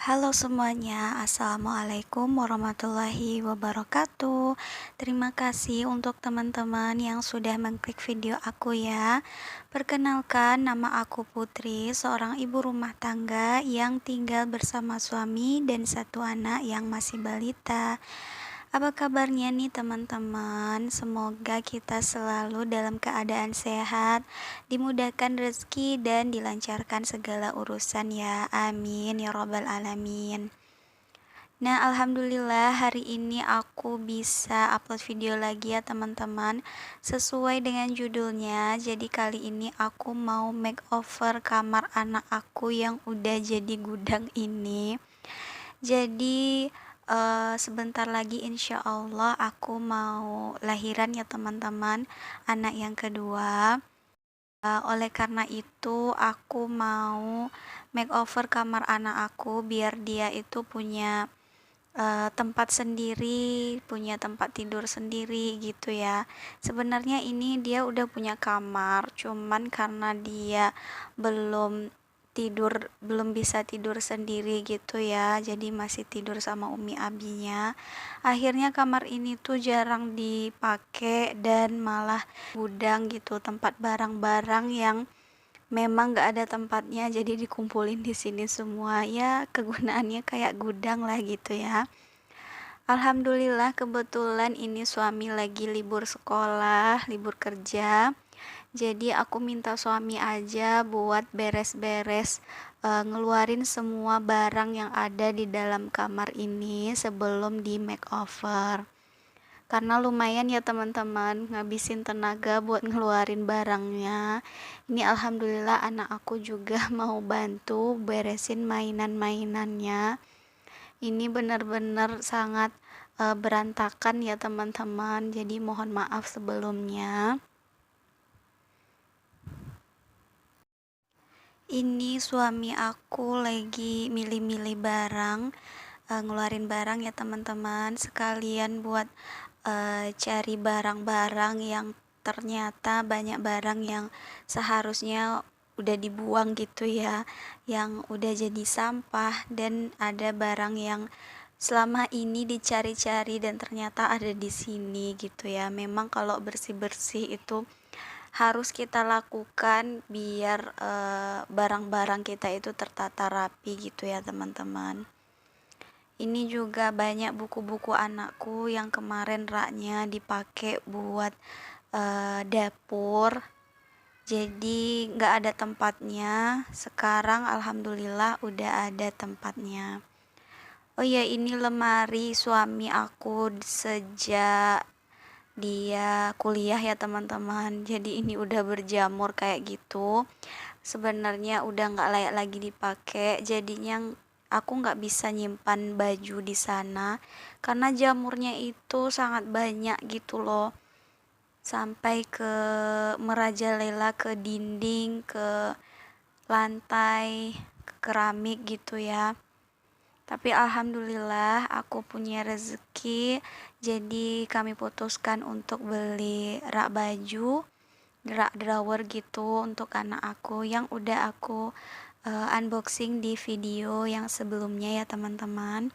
Halo semuanya, Assalamualaikum warahmatullahi wabarakatuh. Terima kasih untuk teman-teman yang sudah mengklik video aku ya. Perkenalkan, nama aku Putri, seorang ibu rumah tangga yang tinggal bersama suami dan satu anak yang masih balita. Apa kabarnya nih teman-teman? Semoga kita selalu dalam keadaan sehat, dimudahkan rezeki dan dilancarkan segala urusan ya. Amin ya robbal alamin. Nah, alhamdulillah hari ini aku bisa upload video lagi ya teman-teman. Sesuai dengan judulnya, jadi kali ini aku mau makeover kamar anak aku yang udah jadi gudang ini. Jadi sebentar lagi insya Allah aku mau lahiran ya teman-teman, anak yang kedua. Oleh karena itu aku mau makeover kamar anak aku biar dia itu punya tempat sendiri, punya tempat tidur sendiri gitu ya. Sebenarnya ini dia udah punya kamar, cuman karena dia belum belum bisa tidur sendiri gitu ya. Jadi masih tidur sama umi abinya. Akhirnya kamar ini tuh jarang dipakai dan malah gudang gitu, tempat barang-barang yang memang gak ada tempatnya jadi dikumpulin di sini semua ya, kegunaannya kayak gudang lah gitu ya. Alhamdulillah kebetulan ini suami lagi libur sekolah, libur kerja. Jadi aku minta suami aja buat beres-beres, ngeluarin semua barang yang ada di dalam kamar ini sebelum di makeover. Karena lumayan ya teman-teman, ngabisin tenaga buat ngeluarin barangnya. Ini alhamdulillah anak aku juga mau bantu beresin mainan-mainannya. Ini benar-benar sangat berantakan ya teman-teman. Jadi mohon maaf sebelumnya. Ini suami aku lagi milih-milih barang, ngeluarin barang ya teman-teman, sekalian buat cari barang-barang yang ternyata banyak barang yang seharusnya udah dibuang gitu ya, yang udah jadi sampah, dan ada barang yang selama ini dicari-cari dan ternyata ada di sini gitu ya. Memang kalau bersih-bersih itu harus kita lakukan biar barang-barang kita itu tertata rapi gitu ya teman-teman. Ini juga banyak buku-buku anakku yang kemarin raknya dipakai buat dapur. Jadi nggak ada tempatnya. Sekarang alhamdulillah udah ada tempatnya. Oh ya, ini lemari suami aku sejak dia kuliah ya teman-teman. Jadi ini udah berjamur kayak gitu. Sebenarnya udah nggak layak lagi dipakai. Jadinya aku nggak bisa nyimpan baju di sana karena jamurnya itu sangat banyak gitu loh. Sampai ke merajalela ke dinding, ke lantai, ke keramik gitu ya. Tapi alhamdulillah aku punya rezeki, jadi kami putuskan untuk beli rak baju, rak drawer gitu untuk anak aku yang udah aku unboxing di video yang sebelumnya ya teman-teman.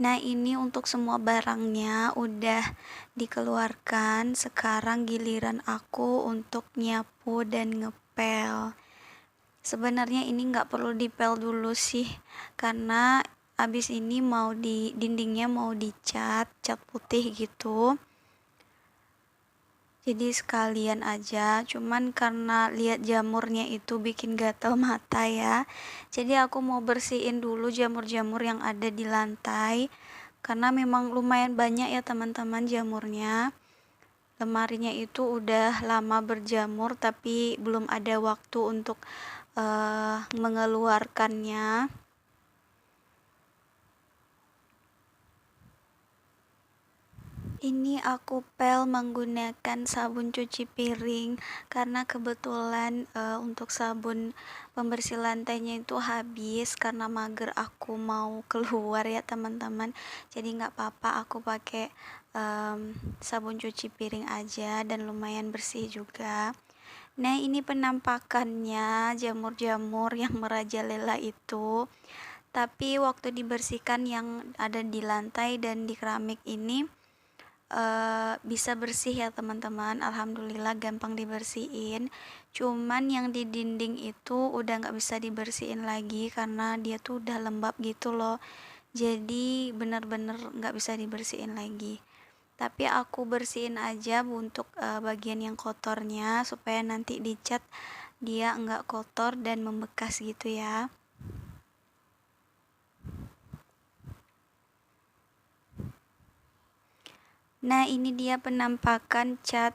Nah, ini untuk semua barangnya udah dikeluarkan. Sekarang giliran aku untuk nyapu dan ngepel. Sebenarnya ini nggak perlu dipel dulu sih, karena abis ini mau di dindingnya mau dicat, cat putih gitu. Jadi sekalian aja, cuman karena lihat jamurnya itu bikin gatal mata ya. Jadi aku mau bersihin dulu jamur-jamur yang ada di lantai, karena memang lumayan banyak ya teman-teman jamurnya. Lemarinya itu udah lama berjamur tapi belum ada waktu untuk mengeluarkannya. Ini aku pel menggunakan sabun cuci piring karena kebetulan untuk sabun pembersih lantainya itu habis karena mager aku mau keluar ya teman-teman. Jadi nggak apa-apa aku pakai sabun cuci piring aja dan lumayan bersih juga. Nah, ini penampakannya jamur-jamur yang merajalela itu. Tapi waktu dibersihkan yang ada di lantai dan di keramik ini bisa bersih ya teman-teman. Alhamdulillah gampang dibersihin. Cuman yang di dinding itu udah nggak bisa dibersihin lagi karena dia tuh udah lembab gitu loh. Jadi bener-bener nggak bisa dibersihin lagi. Tapi aku bersihin aja untuk bagian yang kotornya supaya nanti dicat dia nggak kotor dan membekas gitu ya. Nah, ini dia penampakan cat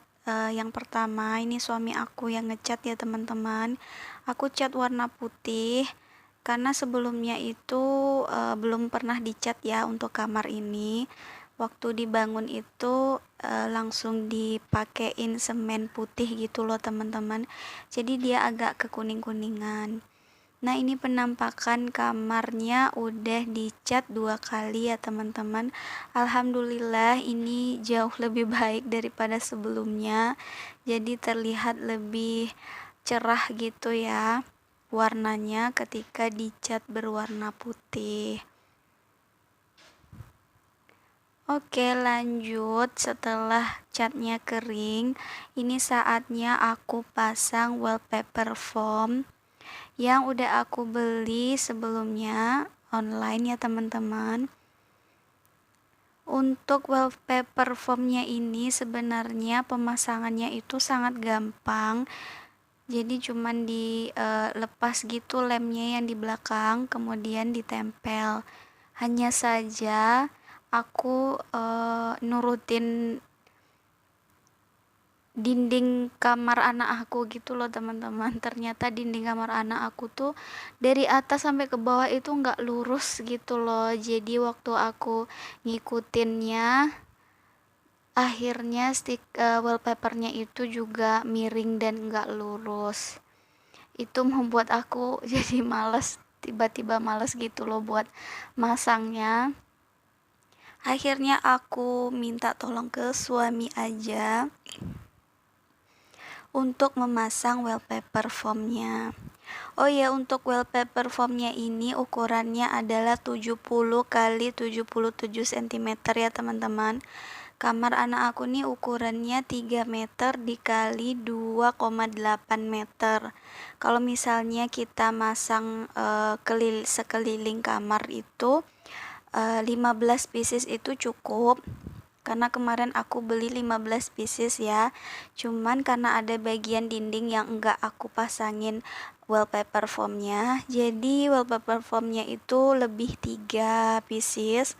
yang pertama. Ini suami aku yang ngecat ya teman-teman. Aku cat warna putih karena sebelumnya itu belum pernah dicat ya untuk kamar ini. Waktu dibangun itu langsung dipakein semen putih gitu loh teman-teman. Jadi dia agak kekuning-kuningan. Nah, ini penampakan kamarnya udah dicat 2 kali ya teman-teman. Alhamdulillah ini jauh lebih baik daripada sebelumnya. Jadi terlihat lebih cerah gitu ya warnanya ketika dicat berwarna putih. Oke, lanjut. Setelah catnya kering, ini saatnya aku pasang wallpaper foam yang udah aku beli sebelumnya online ya teman-teman. Untuk wallpaper foamnya ini sebenarnya pemasangannya itu sangat gampang. Jadi cuman dilepas gitu lemnya yang di belakang, kemudian ditempel. Hanya saja aku nurutin dinding kamar anak aku gitu loh teman-teman. Ternyata dinding kamar anak aku tuh dari atas sampai ke bawah itu nggak lurus gitu loh. Jadi waktu aku ngikutinnya akhirnya wallpapernya itu juga miring dan nggak lurus. Itu membuat aku jadi males, tiba-tiba males gitu loh buat masangnya. Akhirnya aku minta tolong ke suami aja untuk memasang wallpaper foamnya. Oh ya, untuk wallpaper foamnya ini ukurannya adalah 70 kali 77 cm ya teman-teman. Kamar anak aku nih ukurannya 3 meter dikali 2,8 meter. Kalau misalnya kita masang sekeliling kamar itu 15 pieces itu cukup. Karena kemarin aku beli 15 pieces ya. Cuman karena ada bagian dinding yang enggak aku pasangin wallpaper foamnya, jadi wallpaper foamnya itu lebih 3 pieces.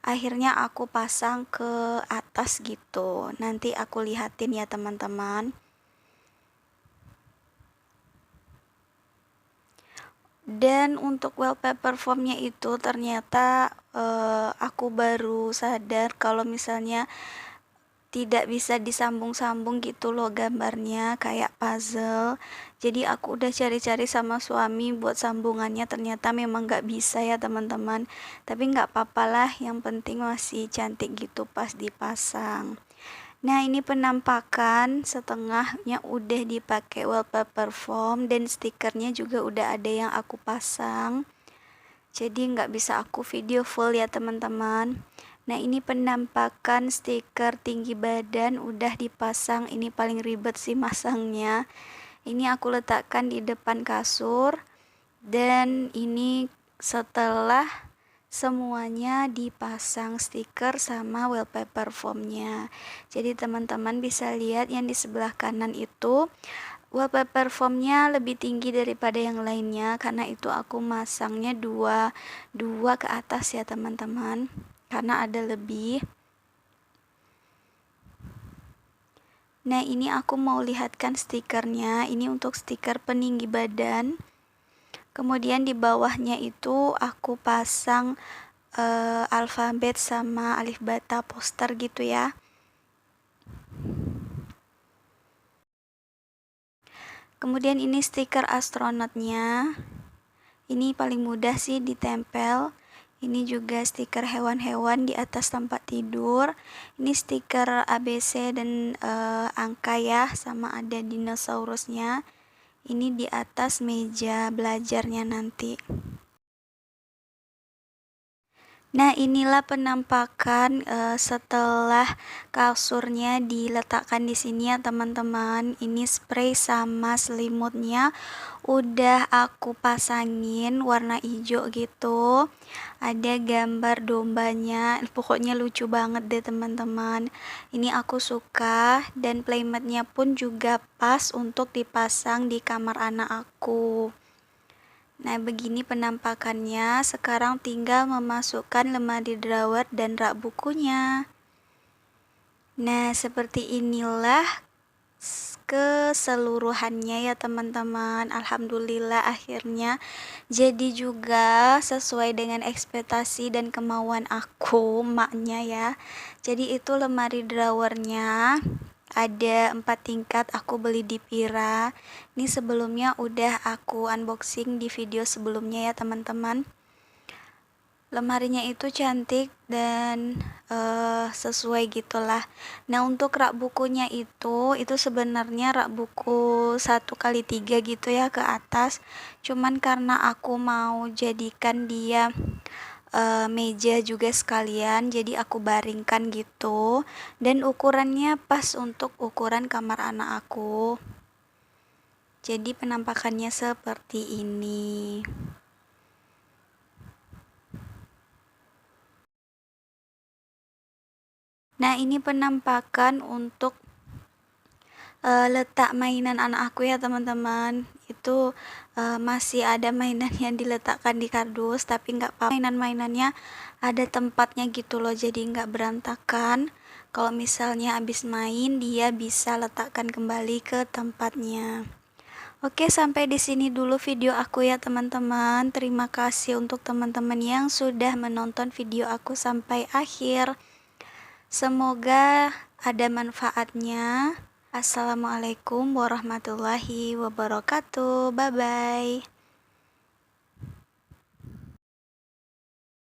Akhirnya aku pasang ke atas gitu. Nanti aku lihatin ya teman-teman. Dan untuk wallpaper foamnya itu ternyata aku baru sadar kalau misalnya tidak bisa disambung-sambung gitu loh gambarnya kayak puzzle. Jadi aku udah cari-cari sama suami buat sambungannya, ternyata memang gak bisa ya teman-teman. Tapi gak apa-apa lah, yang penting masih cantik gitu pas dipasang. Nah, ini penampakan setengahnya udah dipakai wallpaper foam dan stikernya juga udah ada yang aku pasang. Jadi nggak bisa aku video full ya teman-teman. Nah, ini penampakan stiker tinggi badan udah dipasang. Ini paling ribet sih masangnya. Ini aku letakkan di depan kasur. Dan ini setelah semuanya dipasang stiker sama wallpaper foamnya. Jadi teman-teman bisa lihat yang di sebelah kanan itu wallpaper foamnya lebih tinggi daripada yang lainnya, karena itu aku masangnya dua ke atas ya teman-teman, karena ada lebih. Nah, ini aku mau lihatkan stikernya. Ini untuk stiker peninggi badan. Kemudian di bawahnya itu aku pasang alfabet sama alif bata poster gitu ya. Kemudian ini stiker astronotnya. Ini paling mudah sih ditempel. Ini juga stiker hewan-hewan di atas tempat tidur. Ini stiker ABC dan angka ya, sama ada dinosaurusnya. Ini di atas meja belajarnya nanti. Nah, inilah penampakan setelah kasurnya diletakkan di sini ya teman-teman. Ini spray sama selimutnya udah aku pasangin warna hijau gitu. Ada gambar dombanya, pokoknya lucu banget deh teman-teman. Ini aku suka dan playmatnya pun juga pas untuk dipasang di kamar anak aku. Nah, begini penampakannya. Sekarang tinggal memasukkan lemari drawer dan rak bukunya. Nah, seperti inilah keseluruhannya ya teman-teman. Alhamdulillah akhirnya jadi juga sesuai dengan ekspektasi dan kemauan aku, maknya ya. Jadi itu lemari drawernya. Ada 4 tingkat, aku beli di Pira. Ini sebelumnya udah aku unboxing di video sebelumnya ya teman-teman. Lemarinya itu cantik dan sesuai gitulah. Nah, untuk rak bukunya itu sebenarnya rak buku 1x3 gitu ya ke atas. Cuman karena aku mau jadikan dia meja juga sekalian, jadi aku baringkan gitu, dan ukurannya pas untuk ukuran kamar anak aku. Jadi penampakannya seperti ini. Nah, ini penampakan untuk letak mainan anak aku ya teman-teman. Itu masih ada mainan yang diletakkan di kardus, tapi nggak apa-apa, mainan-mainannya ada tempatnya gitu loh, jadi nggak berantakan. Kalau misalnya habis main, dia bisa letakkan kembali ke tempatnya. Oke, sampai di sini dulu video aku ya teman-teman. Terima kasih untuk teman-teman yang sudah menonton video aku sampai akhir. Semoga ada manfaatnya. Assalamualaikum warahmatullahi wabarakatuh. Bye bye.